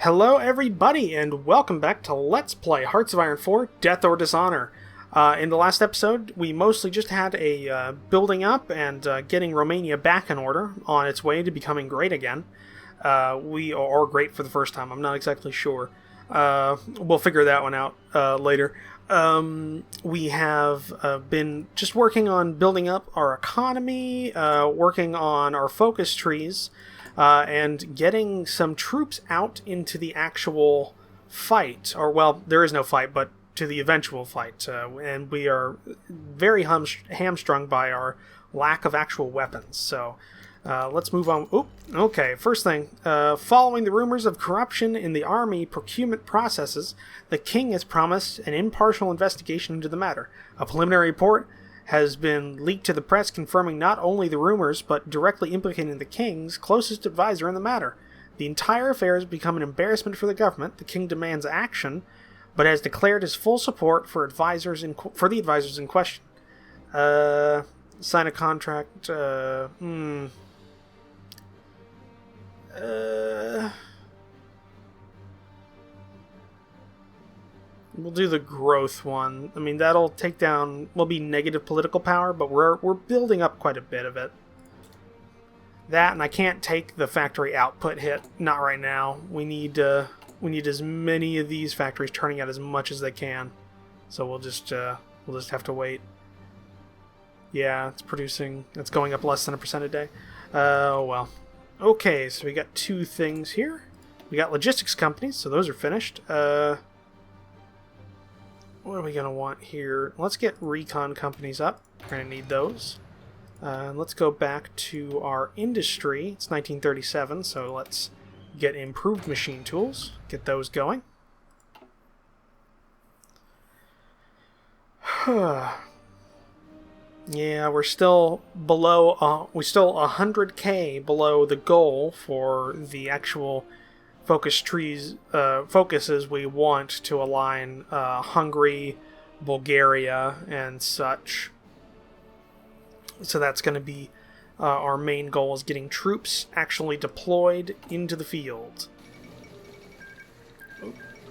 Hello everybody, and welcome back to Let's Play Hearts of Iron 4, Death or Dishonor. In the last episode, we mostly just had a building up and getting Romania back in order, on its way to becoming great again. Or great for the first time, I'm not exactly sure. We'll figure that one out later. We have been just working on building up our economy, working on our focus trees, and getting some troops out into the actual fight. Or, well, there is no fight, but to the eventual fight. And we are very hamstrung by our lack of actual weapons. So, let's move on. Oop, okay, first thing. Following the rumors of corruption in the army procurement processes, the king has promised an impartial investigation into the matter. A preliminary report has been leaked to the press confirming not only the rumors, but directly implicating the king's closest advisor in the matter. The entire affair has become an embarrassment for the government. The king demands action, but has declared his full support for the advisors in question. Sign a contract. We'll do the growth one. I mean, that'll take down, will be negative political power, but we're building up quite a bit of it. That, and I can't take the factory output hit. Not right now. We need as many of these factories turning out as much as they can. So we'll just have to wait. Yeah, it's going up less than 1% a day. Oh well. Okay, so we got two things here. We got logistics companies, so those are finished. What are we going to want here? Let's get recon companies up. We're going to need those. Let's go back to our industry. It's 1937, so let's get improved machine tools. Get those going. Yeah, we're still below. We're still 100k below the goal for the actual focuses we want to align Hungary, Bulgaria, and such. So that's going to be our main goal, is getting troops actually deployed into the field.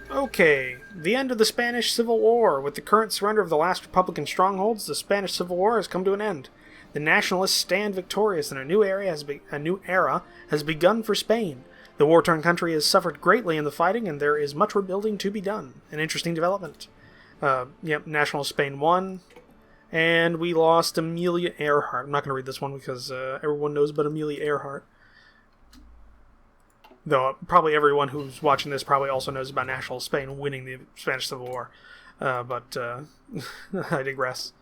Okay, the end of the Spanish Civil War. With the current surrender of the last Republican strongholds, the Spanish Civil War has come to an end. The nationalists stand victorious, and a new era has begun for Spain. The war-torn country has suffered greatly in the fighting, and there is much rebuilding to be done. An interesting development. Yep, National Spain won. And we lost Amelia Earhart. I'm not going to read this one because everyone knows about Amelia Earhart. Though probably everyone who's watching this probably also knows about National Spain winning the Spanish Civil War. But I digress.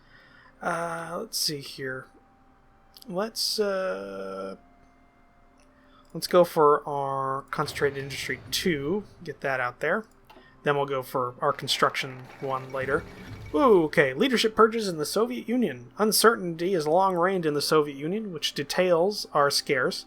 Let's see here. Let's go for our Concentrated Industry 2. Get that out there. Then we'll go for our construction one later. Ooh, okay. Leadership purges in the Soviet Union. Uncertainty is long reigned in the Soviet Union, which details are scarce.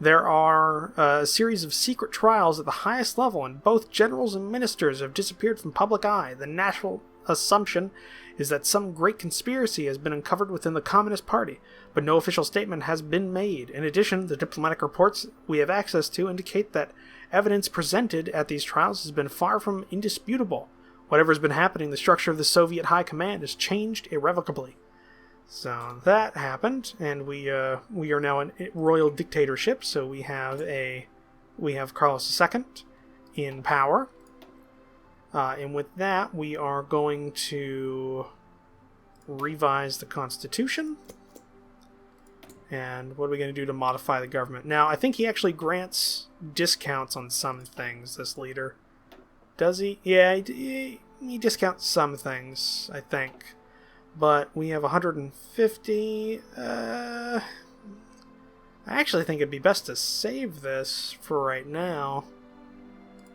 There are a series of secret trials at the highest level, and both generals and ministers have disappeared from public eye. The national assumption is that some great conspiracy has been uncovered within the Communist Party, but no official statement has been made. In addition, the diplomatic reports we have access to indicate that evidence presented at these trials has been far from indisputable. Whatever has been happening, the structure of the Soviet High Command has changed irrevocably. So that happened, and we are now a royal dictatorship. So we have Carlos II in power, and with that we are going to revise the Constitution. And what are we going to do to modify the government? Now, I think he actually grants discounts on some things, this leader. Does he? Yeah, he discounts some things, I think. But we have 150. I actually think it'd be best to save this for right now.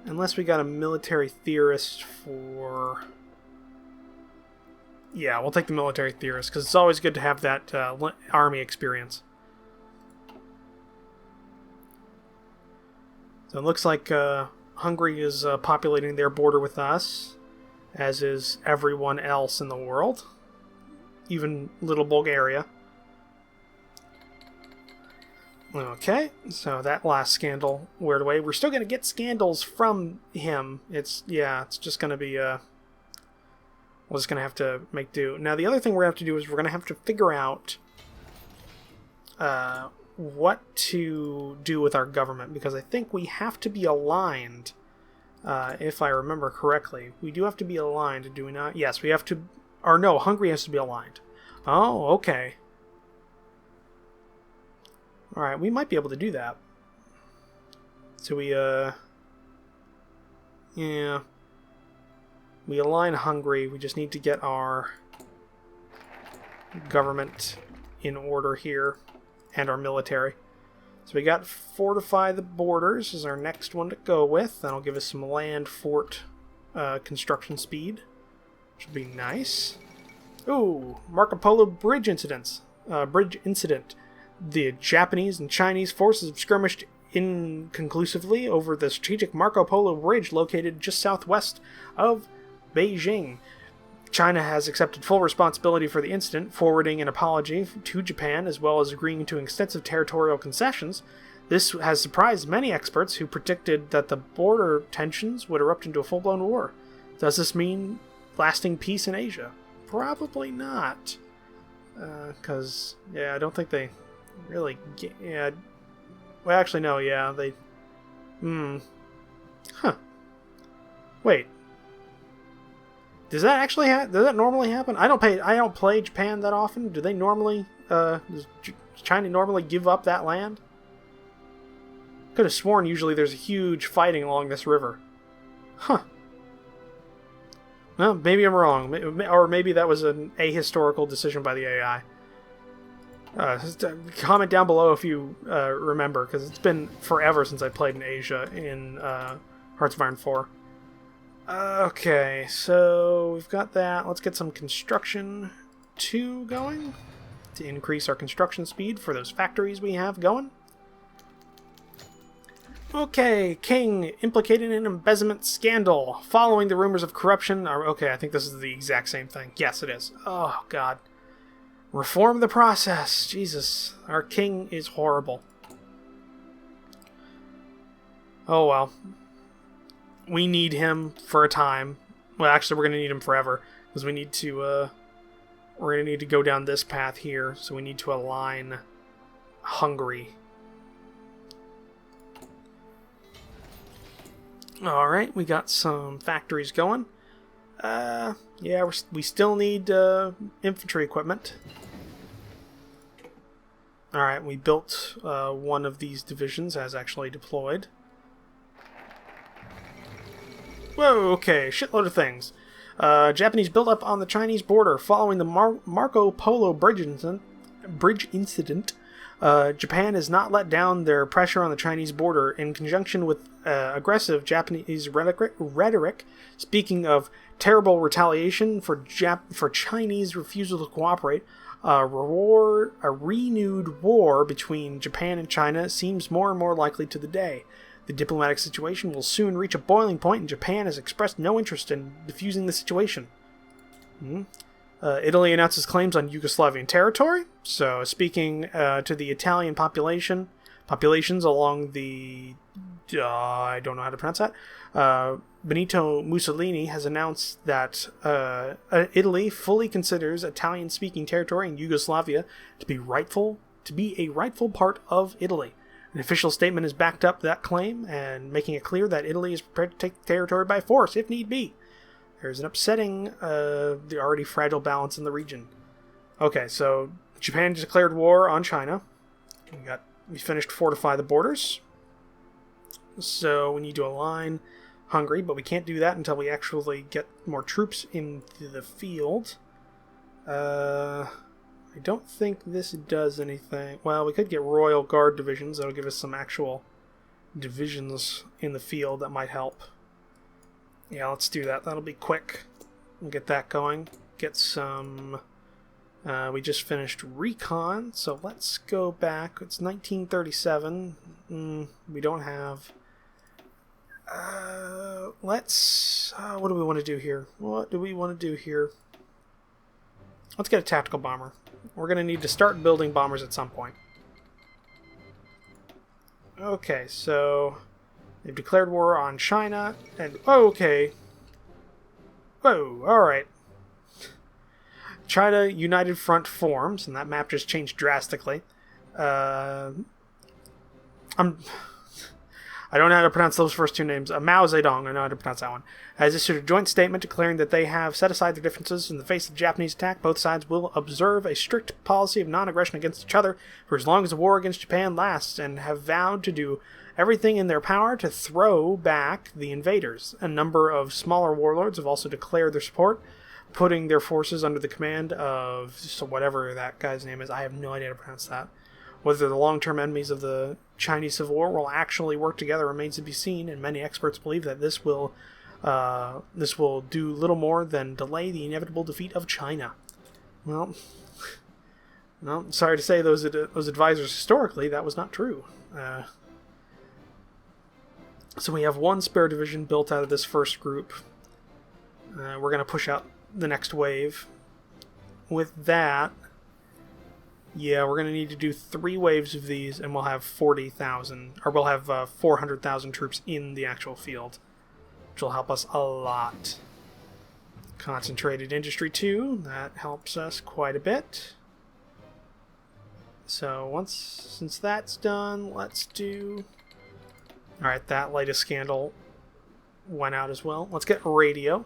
Unless we got a military theorist for... Yeah, we'll take the military theorist, because it's always good to have that army experience. So it looks like Hungary is populating their border with us, as is everyone else in the world. Even little Bulgaria. Okay, so that last scandal weird away. We're still going to get scandals from him. It's just going to be, we're just going to have to make do. Now, the other thing we're going to have to do is we're going to have to figure out what to do with our government, because I think we have to be aligned, if I remember correctly. We do have to be aligned, do we not? Yes, we have to, or no, Hungary has to be aligned. Oh, okay. Alright, we might be able to do that. So we, yeah. We align Hungary. We just need to get our government in order here, and our military. So we got fortify the borders is our next one to go with. That'll give us some land fort construction speed, which will be nice. Ooh, Marco Polo bridge incidents. Bridge incident. The Japanese and Chinese forces have skirmished inconclusively over the strategic Marco Polo Bridge located just southwest of Beijing. China has accepted full responsibility for the incident, forwarding an apology to Japan as well as agreeing to extensive territorial concessions. This has surprised many experts who predicted that the border tensions would erupt into a full-blown war. Does this mean lasting peace in Asia? Probably not. Because, I don't think they really well, actually, no, they wait, does that actually does that normally happen? I don't play Japan that often. Do they normally does China normally give up that land? Could have sworn usually there's a huge fighting along this river. Well, maybe I'm wrong, or maybe that was an ahistorical decision by the AI. Comment down below if you remember, because it's been forever since I played in Asia in Hearts of Iron 4. Okay, so we've got that. Let's get some construction 2 going to increase our construction speed for those factories we have going. Okay, King implicated in embezzlement scandal following the rumors of corruption. Okay, I think this is the exact same thing. Yes, it is. Oh, God. Reform the process. Jesus, our king is horrible. Oh well. We need him for a time. Well, actually, we're going to need him forever, because we need to, we're going to need to go down this path here, so we need to align Hungary. Alright, we got some factories going. We still need infantry equipment. Alright, we built one of these divisions as actually deployed. Whoa, okay, shitload of things. Japanese buildup on the Chinese border following the Marco Polo bridge incident. Japan has not let down their pressure on the Chinese border in conjunction with aggressive Japanese rhetoric, speaking of terrible retaliation for Chinese refusal to cooperate. A renewed war between Japan and China seems more and more likely to the day. The diplomatic situation will soon reach a boiling point, and Japan has expressed no interest in diffusing the situation. Italy announces claims on Yugoslavian territory. So, speaking to the Italian populations along the... I don't know how to pronounce that. Benito Mussolini has announced that Italy fully considers Italian-speaking territory in Yugoslavia to be a rightful part of Italy. An official statement has backed up that claim and making it clear that Italy is prepared to take the territory by force if need be. There's an upsetting the already fragile balance in the region. Okay, so Japan declared war on China. We finished fortify the borders. So we need to align Hungary, but we can't do that until we actually get more troops into the field. I don't think this does anything. Well, we could get Royal Guard divisions. That'll give us some actual divisions in the field that might help. Yeah, let's do that. That'll be quick. We'll get that going. Get some... we just finished recon, so let's go back. It's 1937. We don't have... let's... what do we want to do here? Let's get a tactical bomber. We're going to need to start building bombers at some point. Okay, so they've declared war on China, and okay. Whoa, alright. China United Front forms, and that map just changed drastically. I don't know how to pronounce those first two names. Mao Zedong, I know how to pronounce that one, has issued a joint statement declaring that they have set aside their differences in the face of the Japanese attack. Both sides will observe a strict policy of non-aggression against each other for as long as the war against Japan lasts, and have vowed to do everything in their power to throw back the invaders. A number of smaller warlords have also declared their support, putting their forces under the command of whatever that guy's name is. I have no idea how to pronounce that. Whether the long-term enemies of the Chinese Civil War will actually work together remains to be seen, and many experts believe that this will do little more than delay the inevitable defeat of China. Well, sorry to say, those advisors historically, that was not true. So we have one spare division built out of this first group. We're going to push out the next wave. With that, yeah, we're going to need to do 3 waves of these, and we'll have 40,000, or we'll have 400,000 troops in the actual field, which will help us a lot. Concentrated Industry 2, that helps us quite a bit. So since that's done, let's do... Alright, that latest scandal went out as well. Let's get radio.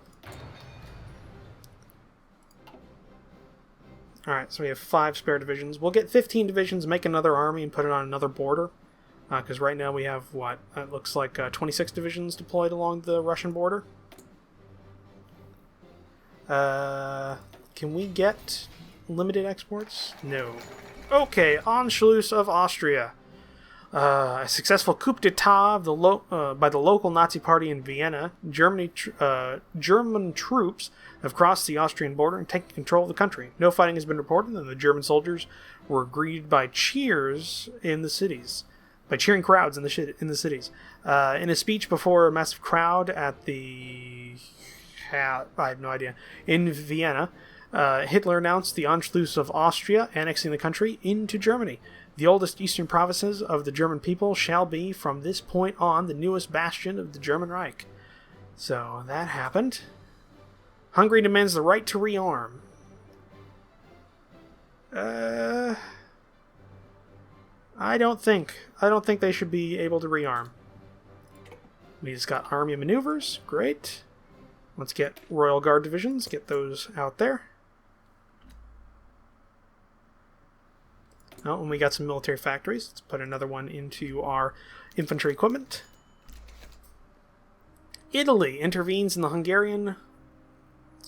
Alright, so we have 5 spare divisions. We'll get 15 divisions, make another army, and put it on another border. Because right now we have, what, it looks like 26 divisions deployed along the Russian border. Can we get limited exports? No. Okay, Anschluss of Austria. A successful coup d'etat by the local Nazi party in Vienna. German troops have crossed the Austrian border and taken control of the country. No fighting has been reported, and the German soldiers were greeted by cheers in the cities, by cheering crowds in the cities. In a speech before a massive crowd at the... I have no idea. In Vienna, Hitler announced the Anschluss of Austria, annexing the country into Germany. The oldest eastern provinces of the German people shall be, from this point on, the newest bastion of the German Reich. So, that happened. Hungary demands the right to rearm. I don't think they should be able to rearm. We just got army maneuvers. Great. Let's get Royal Guard divisions. Get those out there. Oh, and we got some military factories. Let's put another one into our infantry equipment. Italy intervenes in the Hungarian...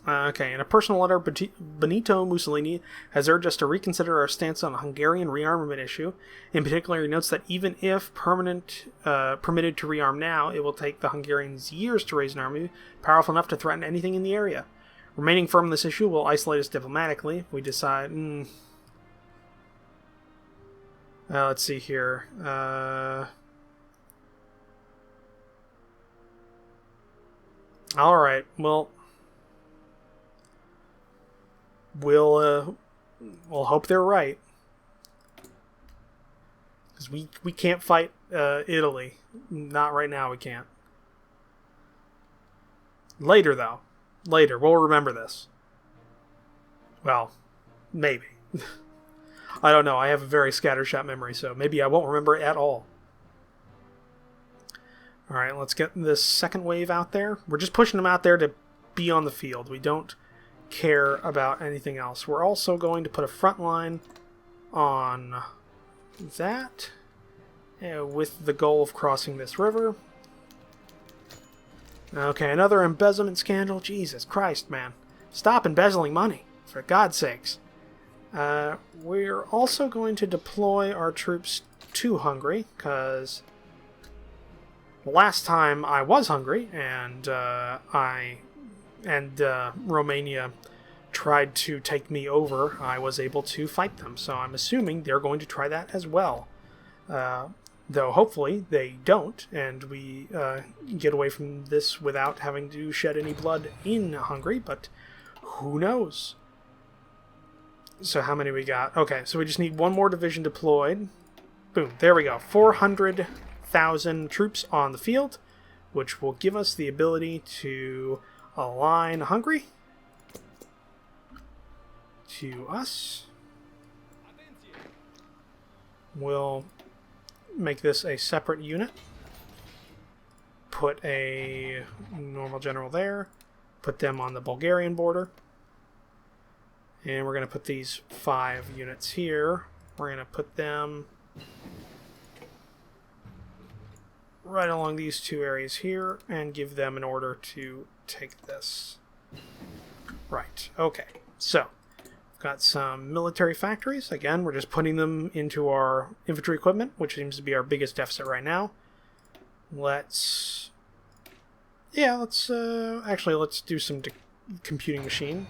in a personal letter, Benito Mussolini has urged us to reconsider our stance on the Hungarian rearmament issue. In particular, he notes that even if permitted to rearm now, it will take the Hungarians years to raise an army powerful enough to threaten anything in the area. Remaining firm on this issue will isolate us diplomatically if we decide... let's see here. Alright, well... We'll hope they're right. Because we can't fight Italy. Not right now, we can't. Later, though. Later. We'll remember this. Well, maybe. I don't know. I have a very scattershot memory, so maybe I won't remember it at all. Alright, let's get this second wave out there. We're just pushing them out there to be on the field. We don't care about anything else. We're also going to put a front line on that with the goal of crossing this river. Okay, another embezzlement scandal. Jesus Christ, man. Stop embezzling money, for God's sakes. We're also going to deploy our troops to Hungary, because last time I was Hungary, and Romania tried to take me over, I was able to fight them. So I'm assuming they're going to try that as well. Though hopefully they don't, and we get away from this without having to shed any blood in Hungary, but who knows? So how many we got? Okay, so we just need one more division deployed. Boom, there we go. 400 1,000 troops on the field, which will give us the ability to align Hungary to us. We'll make this a separate unit. Put a normal general there. Put them on the Bulgarian border. And we're going to put these 5 units here. We're going to put them right along these 2 areas here and give them an order to take this. Right, okay. So, we've got some military factories. Again, we're just putting them into our infantry equipment, which seems to be our biggest deficit right now. Let's do some computing machine.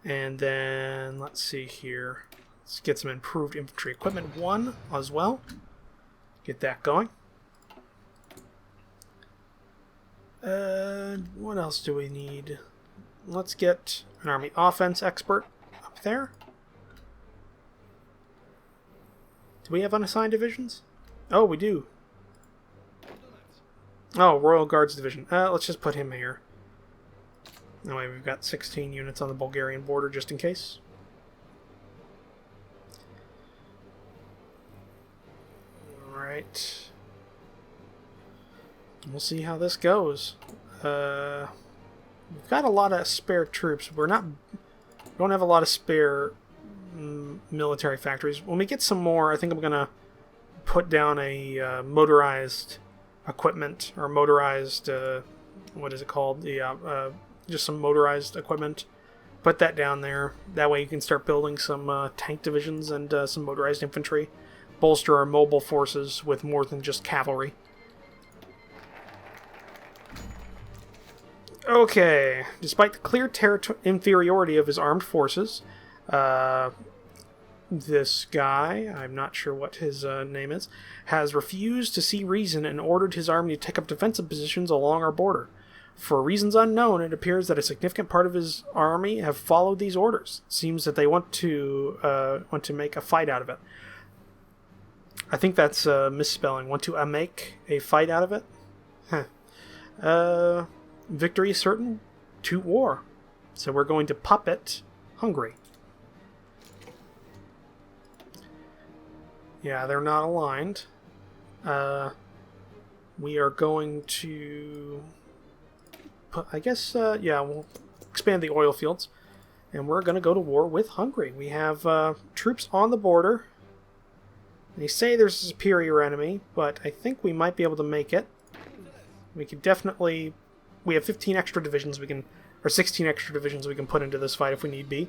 And then, let's see here. Let's get some improved infantry equipment 1 as well. Get that going. What else do we need? Let's get an army offense expert up there. Do we have unassigned divisions? Oh, we do. Oh, Royal Guards Division. Let's just put him here. That way we've got 16 units on the Bulgarian border just in case. Alright. We'll see how this goes. We've got a lot of spare troops. We don't have a lot of spare military factories. When we get some more, I think I'm going to put down a motorized equipment, or motorized, what is it called? Just some motorized equipment. Put that down there. That way you can start building some tank divisions and some motorized infantry. Bolster our mobile forces with more than just cavalry. Okay. Despite the clear inferiority of his armed forces, this guy, I'm not sure what his name is, has refused to see reason and ordered his army to take up defensive positions along our border. For reasons unknown, it appears that a significant part of his army have followed these orders. It seems that they want to make a fight out of it. I think that's misspelling. Want to make a fight out of it? Huh. Victory is certain to war. So we're going to puppet Hungary. Yeah, they're not aligned. We are going to... I guess, we'll expand the oil fields. And we're going to go to war with Hungary. We have troops on the border. They say there's a superior enemy, but I think we might be able to make it. We could definitely... We have 15 extra divisions or 16 extra divisions we can put into this fight if we need be.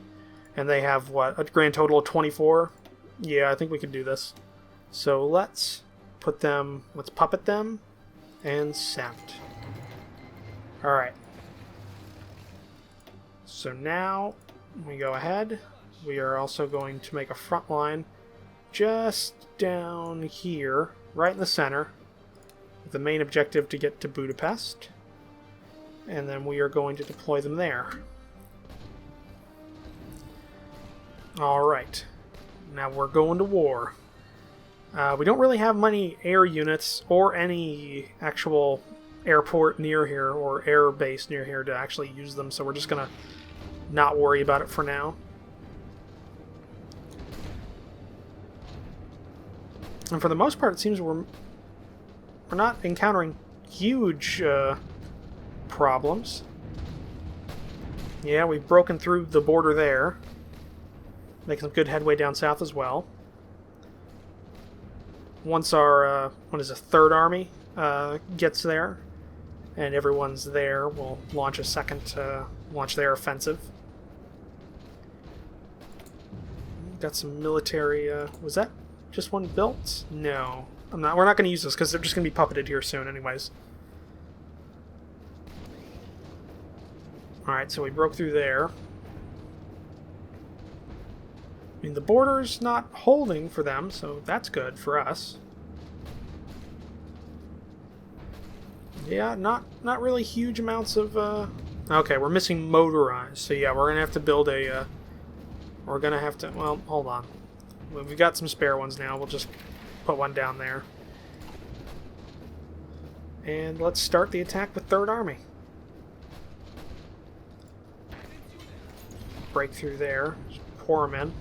And they have, what, a grand total of 24? Yeah, I think we could do this. So let's puppet them, and send. Alright. So now, we go ahead. We are also going to make a front line just down here, right in the center, with the main objective to get to Budapest. And then we are going to deploy them there. Alright. Now we're going to war. We don't really have many air units or any actual airport near here or air base near here to actually use them, so we're just going to not worry about it for now. And for the most part, it seems we're not encountering huge problems. Yeah, we've broken through the border there. Making some good headway down south as well. Once our, Third Army gets there, and everyone's there, we'll launch a second, launch their offensive. Got some military, was that just one built? No. We're not going to use this, because they're just going to be puppeted here soon anyways. Alright, so we broke through there. I mean, the border's not holding for them, so that's good for us. Yeah, not really huge amounts of... Okay, we're missing motorized, so yeah, we're going to have to build a... We're going to have to... Well, hold on. We've got some spare ones now, we'll just put one down there. And let's start the attack with Third Army. Break through there. Just pour them in.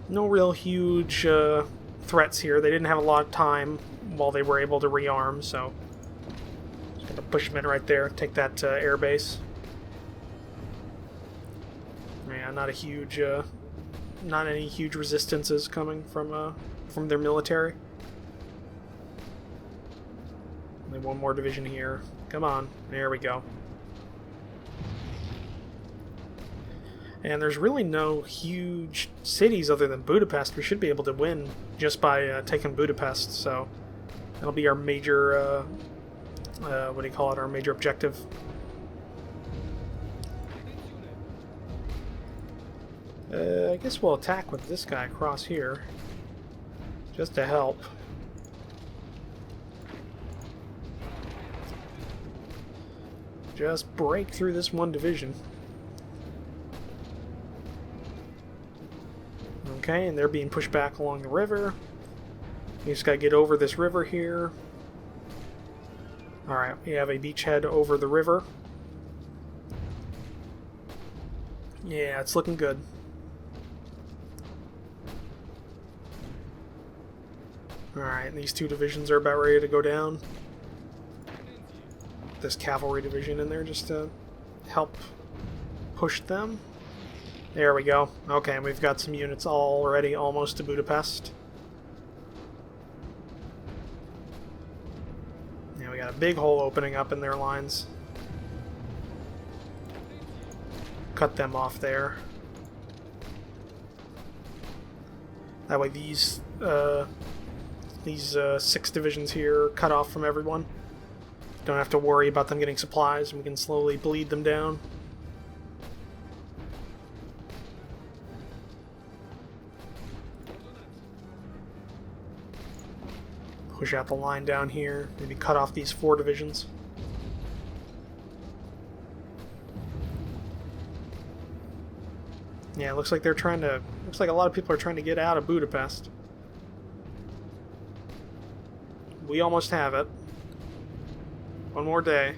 No real huge threats here. They didn't have a lot of time while they were able to rearm, so just gonna push them in right there. Take that air base. Yeah, not a huge, not any huge resistances coming from their military. Only one more division here. Come on, there we go. And there's really no huge cities other than Budapest. We should be able to win just by taking Budapest, so that'll be our major, what do you call it, our major objective. I guess we'll attack with this guy across here, just to help. Just break through this one division. Okay, and they're being pushed back along the river. You just gotta get over this river here. Alright, we have a beachhead over the river. Yeah, it's looking good. Alright, these two divisions are about ready to go down. This cavalry division in there just to help push them. There we go. Okay, we've got some units already almost to Budapest. Yeah, we got a big hole opening up in their lines. Cut them off there. That way these 6 divisions here are cut off from everyone. Don't have to worry about them getting supplies, and we can slowly bleed them down. Push out the line down here, maybe cut off these 4 divisions. Yeah, it looks like they're trying to... Looks like a lot of people are trying to get out of Budapest. We almost have it. One more day.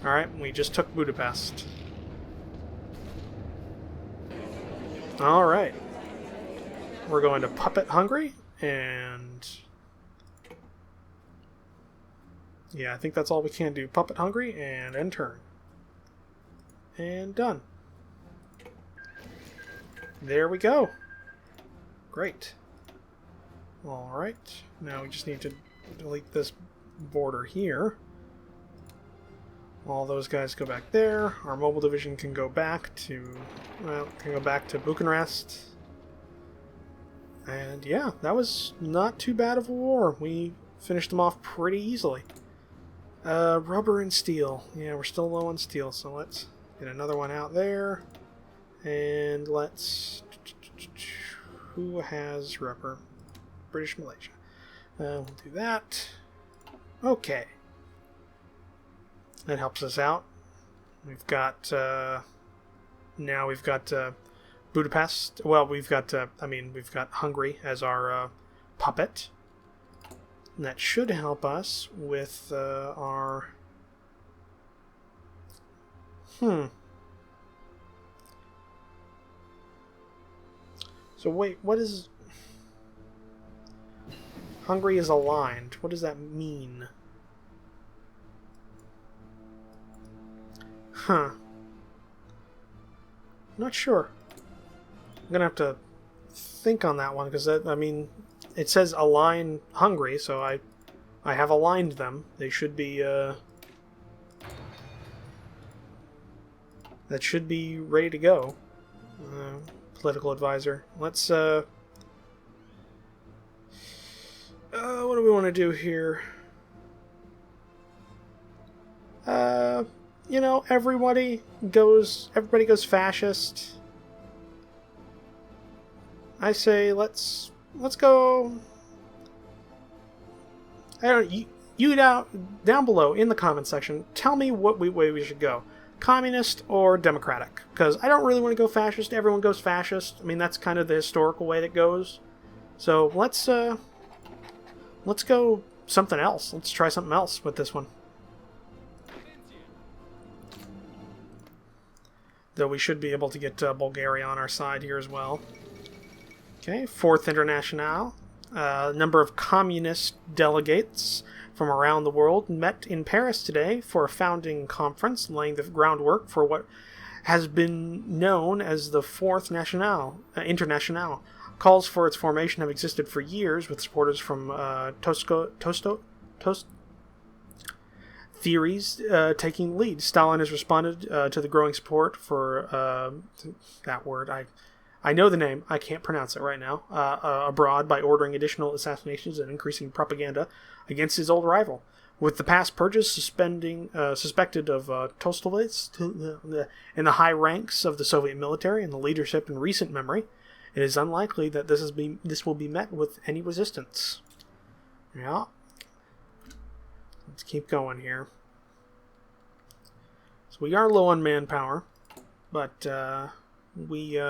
Alright, we just took Budapest. Alright. We're going to puppet Hungary, and... yeah, I think that's all we can do. Puppet Hungary, and end turn. And done. There we go. Great. Alright, now we just need to delete this border here. All those guys go back there. Our mobile division can go back to... well, can go back to Bucharest. And yeah, that was not too bad of a war. We finished them off pretty easily. Rubber and steel. Yeah, we're still low on steel, so let's get another one out there. And let's... who has rubber? British Malaysia. We'll do that. Okay. That helps us out. We've got... now we've got Budapest. Well, we've got... we've got Hungary as our puppet. And that should help us with our... So wait, what is... Hungary is aligned. What does that mean? Huh. Not sure. I'm gonna have to think on that one, because that, I mean, it says align Hungary, so I have aligned them. They should be, that should be ready to go. Political advisor. Let's, what do we want to do here? You know, everybody goes fascist. I say let's go. I don't. You down below in the comment section, tell me what way we should go. communist or democratic, because I don't really want to go fascist. Everyone goes fascist. I mean, that's kind of the historical way that goes. So let's go something else. Let's try something else with this one. Though we should be able to get Bulgaria on our side here as well. Okay, Fourth International. Number of communist delegates from around the world met in Paris today for a founding conference, laying the groundwork for what has been known as the Fourth International. Calls for its formation have existed for years, with supporters from Toast theories taking lead. Stalin has responded to the growing support for that word. I know the name, I can't pronounce it right now, abroad by ordering additional assassinations and increasing propaganda against his old rival. With the past purges suspected of Tolstoy's in the high ranks of the Soviet military and the leadership in recent memory, it is unlikely that this will be met with any resistance. Yeah. Let's keep going here. So we are low on manpower, but we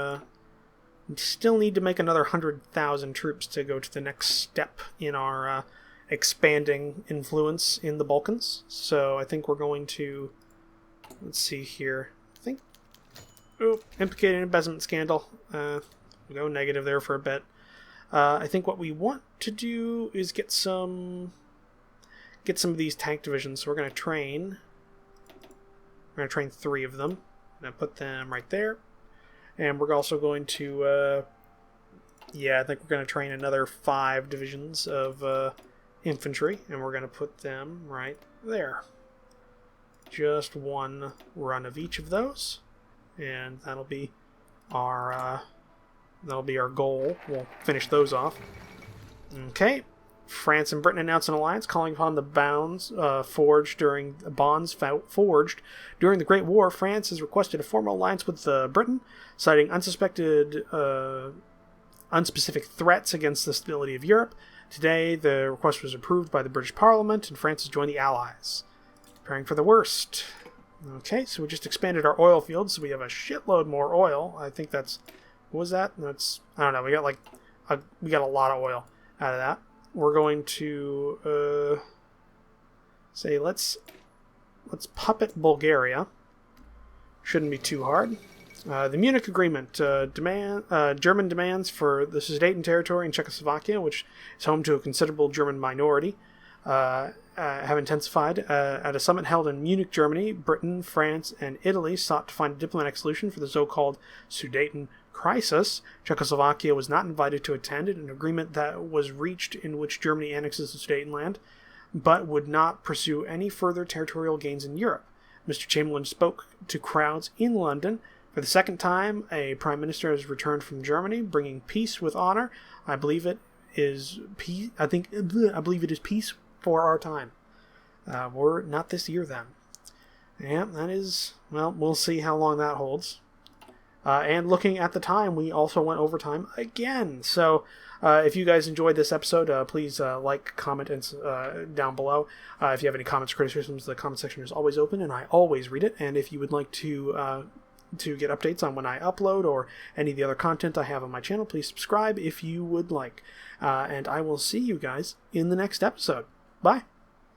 still need to make another 100,000 troops to go to the next step in our expanding influence in the Balkans. So I think we're going to, let's see here, implicated in embezzlement scandal. We'll go negative there for a bit. I think what we want to do is get some of these tank divisions. So we're going to train 3 of them. I'm going to put them right there. And we're also going to, I think we're going to train another 5 divisions of infantry, and we're going to put them right there. Just one run of each of those, and that'll be our goal. We'll finish those off. Okay. France and Britain announced an alliance calling upon the bonds forged during the Great War. France has requested a formal alliance with Britain, citing unspecific threats against the stability of Europe. Today, the request was approved by the British Parliament, and France has joined the Allies. Preparing for the worst. Okay, so we just expanded our oil fields, so we have a shitload more oil. I think that's... What was that? That's, I don't know. We got we got a lot of oil out of that. We're going to say let's puppet Bulgaria. Shouldn't be too hard. The Munich Agreement German demands for the Sudeten territory in Czechoslovakia, which is home to a considerable German minority, have intensified. At a summit held in Munich, Germany, Britain, France, and Italy sought to find a diplomatic solution for the so-called Sudeten crisis. Czechoslovakia was not invited to attend an agreement that was reached in which Germany annexes the Sudetenland, but would not pursue any further territorial gains in Europe. Mr. Chamberlain spoke to crowds in London. For the second time, a prime minister has returned from Germany, bringing peace with honor. I believe it is peace. I believe it is peace for our time. We're not this year then. Yeah, that is. Well, we'll see how long that holds. And looking at the time, we also went overtime again. So if you guys enjoyed this episode, please like, comment, and down below. If you have any comments or criticisms, the comment section is always open, and I always read it. And if you would like to get updates on when I upload or any of the other content I have on my channel, please subscribe if you would like. And I will see you guys in the next episode. Bye.